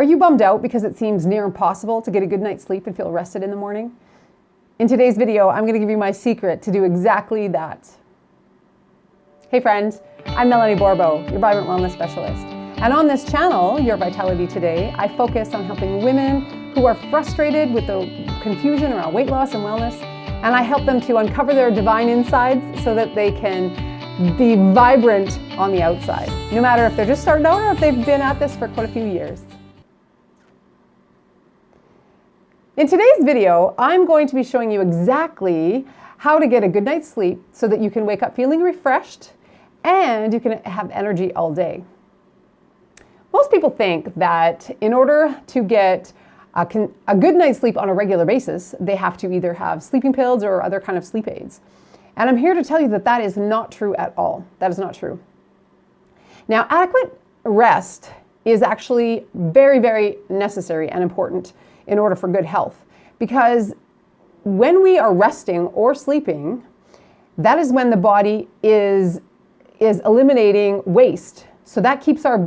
Are you bummed out because it seems near impossible to get a good night's sleep and feel rested in the morning? In today's video, I'm going to give you my secret to do exactly that. Hey friends, I'm Melanie Bourbeau, your Vibrant Wellness Specialist. And on this channel, Your Vitality Today, I focus on helping women who are frustrated with the confusion around weight loss and wellness, and I help them to uncover their divine insides so that they can be vibrant on the outside, no matter if they're just starting out or if they've been at this for quite a few years. In today's video, I'm going to be showing you exactly how to get a good night's sleep so that you can wake up feeling refreshed and you can have energy all day. Most people think that in order to get a good night's sleep on a regular basis, they have to either have sleeping pills or other kind of sleep aids. And I'm here to tell you that that is not true at all. That is not true. Now, adequate rest is actually very, very necessary and important in order for good health. Because when we are resting or sleeping, that is when the body is eliminating waste. So that keeps our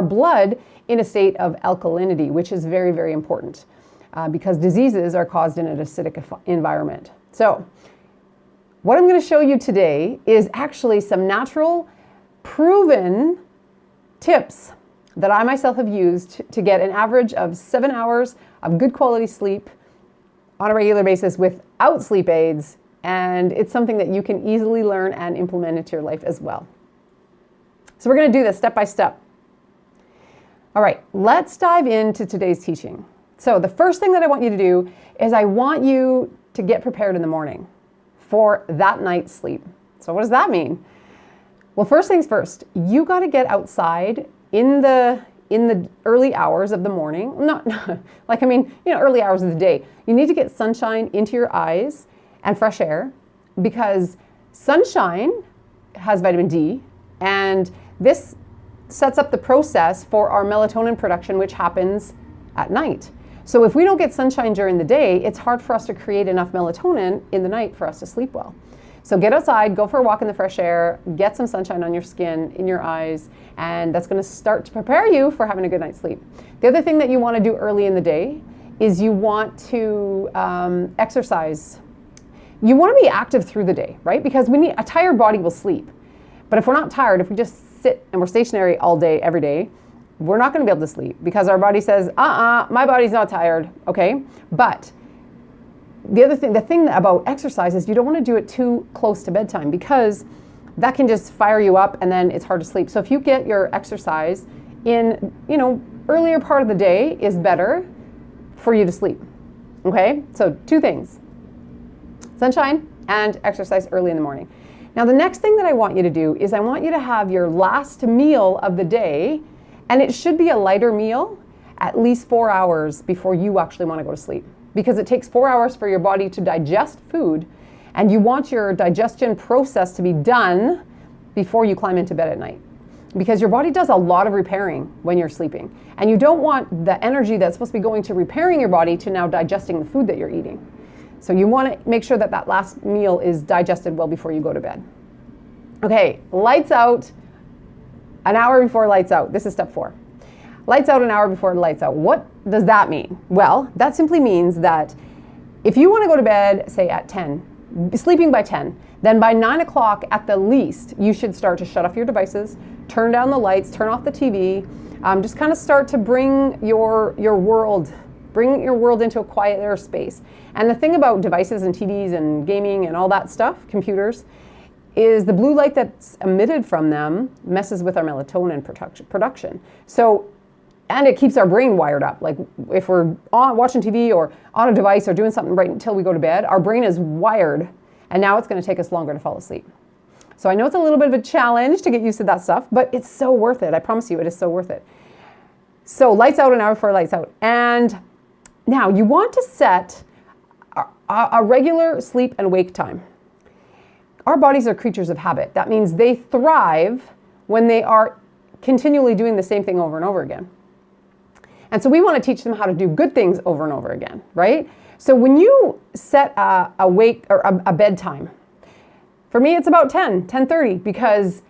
blood in a state of alkalinity, which is very, very important because diseases are caused in an acidic environment. So what I'm going to show you today is actually some natural, proven tips that I myself have used to get an average of 7 hours of good quality sleep on a regular basis without sleep aids. And it's something that you can easily learn and implement into your life as well. So we're going to do this step by step. All right, let's dive into today's teaching. So the first thing that I want you to do is I want you to get prepared in the morning for that night's sleep. So what does that mean? Well, first things first, you got to get outside in the early hours of the morning. Early hours of the day. You need to get sunshine into your eyes and fresh air because sunshine has vitamin D, and this sets up the process for our melatonin production, which happens at night. So if we don't get sunshine during the day, it's hard for us to create enough melatonin in the night for us to sleep well. So get outside, go for a walk in the fresh air, get some sunshine on your skin, in your eyes, and that's going to start to prepare you for having a good night's sleep. The other thing that you want to do early in the day is you want to exercise. You want to be active through the day, right? Because a tired body will sleep. But if we're not tired, if we just sit and we're stationary all day, every day, we're not going to be able to sleep because our body says, my body's not tired, okay? But the thing about exercise is you don't want to do it too close to bedtime because that can just fire you up and then it's hard to sleep. So if you get your exercise in, earlier part of the day is better for you to sleep, okay? So two things, sunshine and exercise early in the morning. Now, the next thing that I want you to do is I want you to have your last meal of the day, and it should be a lighter meal at least 4 hours before you actually want to go to sleep. Because it takes 4 hours for your body to digest food, and you want your digestion process to be done before you climb into bed at night. Because your body does a lot of repairing when you're sleeping, and you don't want the energy that's supposed to be going to repairing your body to now digesting the food that you're eating. So you want to make sure that that last meal is digested well before you go to bed. Okay, lights out an hour before lights out. This is step 4. Lights out an hour before lights out. What does that mean? Well, that simply means that if you want to go to bed, say at 10, sleeping by 10, then by 9 o'clock at the least, you should start to shut off your devices, turn down the lights, turn off the TV, just kind of start to bring your world into a quieter space. And the thing about devices and TVs and gaming and all that stuff, computers, is the blue light that's emitted from them messes with our melatonin production. So, and it keeps our brain wired up. Like if we're watching TV or on a device or doing something right until we go to bed, our brain is wired, and now it's going to take us longer to fall asleep. So I know it's a little bit of a challenge to get used to that stuff, but it's so worth it. I promise you, it is so worth it. So lights out an hour before lights out. And now you want to set a regular sleep and wake time. Our bodies are creatures of habit. That means they thrive when they are continually doing the same thing over and over again. And so we want to teach them how to do good things over and over again, right? So when you set a bedtime, for me it's about 10:30 because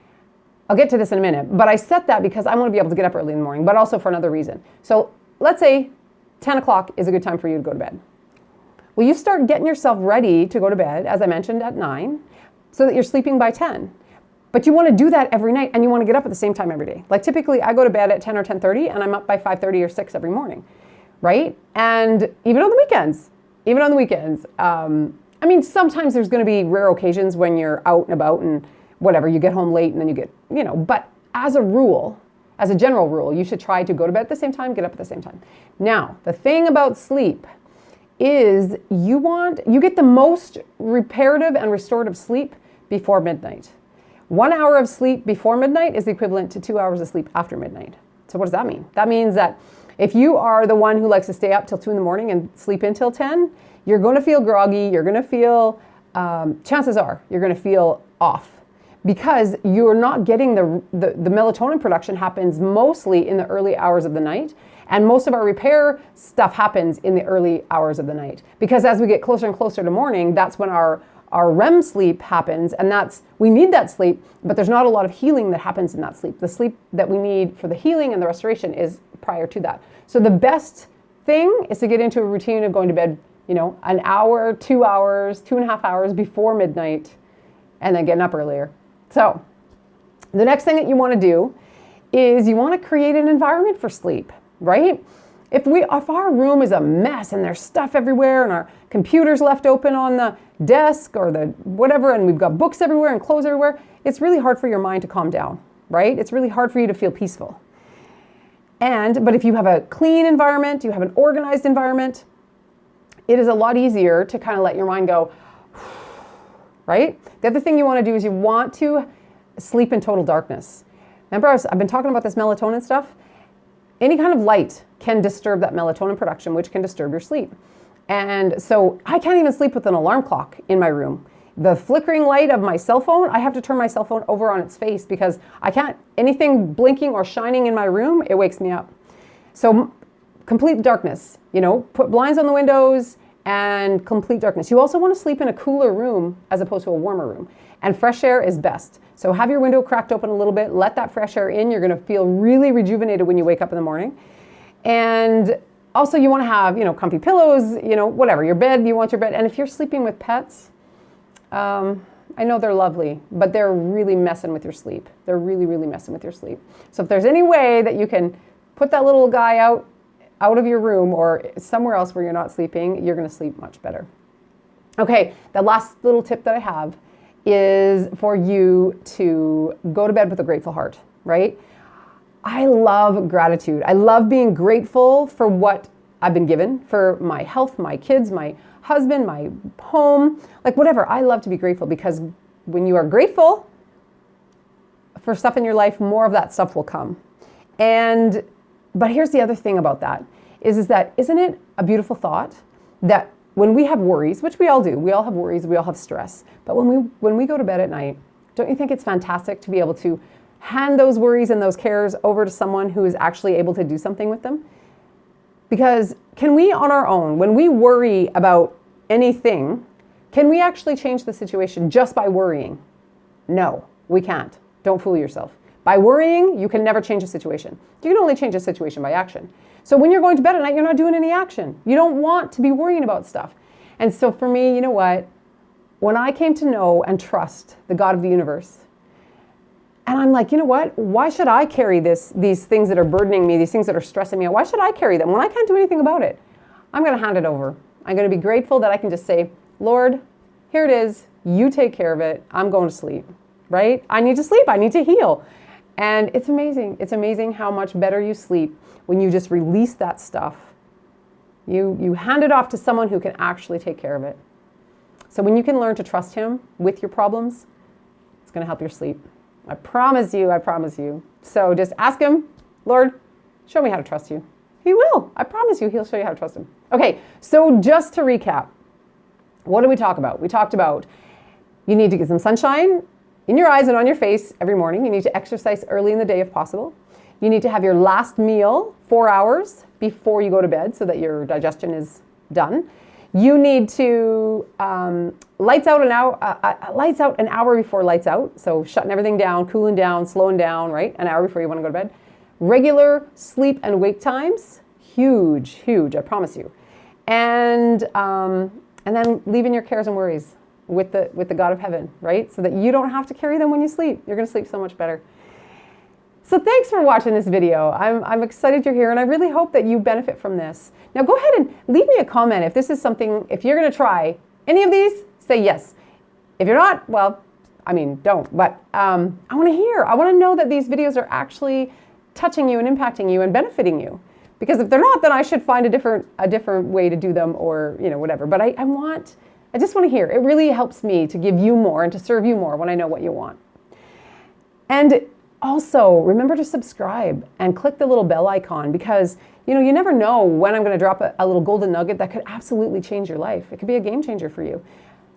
I'll get to this in a minute, but I set that because I want to be able to get up early in the morning, but also for another reason. So let's say 10 o'clock is a good time for you to go to bed. Well, you start getting yourself ready to go to bed, as I mentioned, at 9, so that you're sleeping by 10. But you want to do that every night, and you want to get up at the same time every day. Like typically I go to bed at 10 or 10:30, and I'm up by 5:30 or 6 every morning, right? And even on the weekends, I mean, sometimes there's going to be rare occasions when you're out and about and whatever, you get home late and then you get, but as a rule, as a general rule, you should try to go to bed at the same time, get up at the same time. Now, the thing about sleep is you get the most reparative and restorative sleep before midnight. 1 hour of sleep before midnight is the equivalent to 2 hours of sleep after midnight. So what does that mean? That means that if you are the one who likes to stay up till 2 in the morning and sleep until 10, you're going to feel groggy, you're going to feel, chances are, you're going to feel off because you're not getting the melatonin production happens mostly in the early hours of the night. And most of our repair stuff happens in the early hours of the night. Because as we get closer and closer to morning, that's when our REM sleep happens, and we need that sleep, but there's not a lot of healing that happens in that sleep. The sleep that we need for the healing and the restoration is prior to that. So the best thing is to get into a routine of going to bed, an hour, 2 hours, 2.5 hours before midnight, and then getting up earlier. So the next thing that you want to do is you want to create an environment for sleep, right? If our room is a mess and there's stuff everywhere and our computer's left open on the desk or the whatever, and we've got books everywhere and clothes everywhere, it's really hard for your mind to calm down, right? It's really hard for you to feel peaceful. But if you have a clean environment, you have an organized environment, it is a lot easier to kind of let your mind go, right? The other thing you want to do is you want to sleep in total darkness. Remember, I've been talking about this melatonin stuff. Any kind of light can disturb that melatonin production, which can disturb your sleep. And so I can't even sleep with an alarm clock in my room. The flickering light of my cell phone, I have to turn my cell phone over on its face because anything blinking or shining in my room, it wakes me up. So complete darkness, put blinds on the windows and complete darkness. You also want to sleep in a cooler room as opposed to a warmer room. And fresh air is best. So have your window cracked open a little bit, let that fresh air in. You're going to feel really rejuvenated when you wake up in the morning. And also you want to have, comfy pillows, whatever, your bed, you want your bed. And if you're sleeping with pets, I know they're lovely, but they're really messing with your sleep. They're really, really messing with your sleep. So if there's any way that you can put that little guy out of your room or somewhere else where you're not sleeping, you're going to sleep much better. Okay, the last little tip that I have is for you to go to bed with a grateful heart, right? I love gratitude. I love being grateful for what I've been given, for my health, my kids, my husband, my home, like whatever. I love to be grateful because when you are grateful for stuff in your life, more of that stuff will come. But here's the other thing about that is that, isn't it a beautiful thought that when we have worries, which we all do, we all have worries, we all have stress, but when we go to bed at night, don't you think it's fantastic to be able to hand those worries and those cares over to someone who is actually able to do something with them? Because can we on our own, when we worry about anything, can we actually change the situation just by worrying? No, we can't. Don't fool yourself. By worrying, you can never change a situation. You can only change a situation by action. So when you're going to bed at night, you're not doing any action. You don't want to be worrying about stuff. And so for me, you know what? When I came to know and trust the God of the universe, and I'm like, you know what? Why should I carry these things that are burdening me, these things that are stressing me out? Why should I carry them when I can't do anything about it? I'm going to hand it over. I'm going to be grateful that I can just say, Lord, here it is. You take care of it. I'm going to sleep, right? I need to sleep. I need to heal. And it's amazing. It's amazing how much better you sleep when you just release that stuff. You hand it off to someone who can actually take care of it. So when you can learn to trust him with your problems, it's going to help your sleep. I promise you, I promise you. So just ask him, Lord, show me how to trust you. He will. I promise you, he'll show you how to trust him. Okay, so just to recap, what did we talk about? We talked about you need to get some sunshine in your eyes and on your face every morning. You need to exercise early in the day if possible. You need to have your last meal 4 hours before you go to bed so that your digestion is done. You need to lights out an hour before lights out. So shutting everything down, cooling down, slowing down, right? An hour before you want to go to bed. Regular sleep and wake times, huge, huge, I promise you. And then leaving your cares and worries with the God of heaven, right? So that you don't have to carry them when you sleep. You're going to sleep so much better. So thanks for watching this video. I'm excited you're here, and I really hope that you benefit from this. Now go ahead and leave me a comment if this is something, if you're going to try any of these, say yes. If you're not, well, I mean, don't. But I want to hear. I want to know that these videos are actually touching you and impacting you and benefiting you. Because if they're not, then I should find a different way to do them, or whatever. But I just want to hear. It really helps me to give you more and to serve you more when I know what you want. And also, remember to subscribe and click the little bell icon, because you never know when I'm going to drop a little golden nugget that could absolutely change your life. It could be a game changer for you.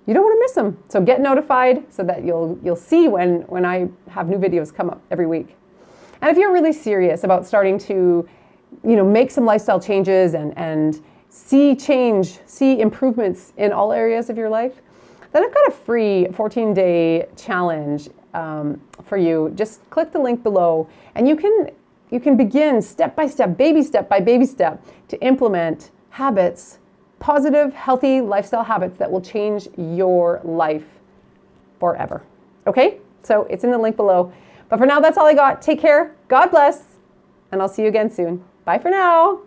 You don't want to miss them. So get notified so that you'll see when I have new videos come up every week. And if you're really serious about starting to make some lifestyle changes and see improvements in all areas of your life, then I've got a free 14-day challenge for you. Just click the link below, and you can begin step by step, baby step by baby step, to implement habits, positive, healthy lifestyle habits that will change your life forever. Okay? So it's in the link below. But for now, that's all I got. Take care. God bless. And I'll see you again soon. Bye for now.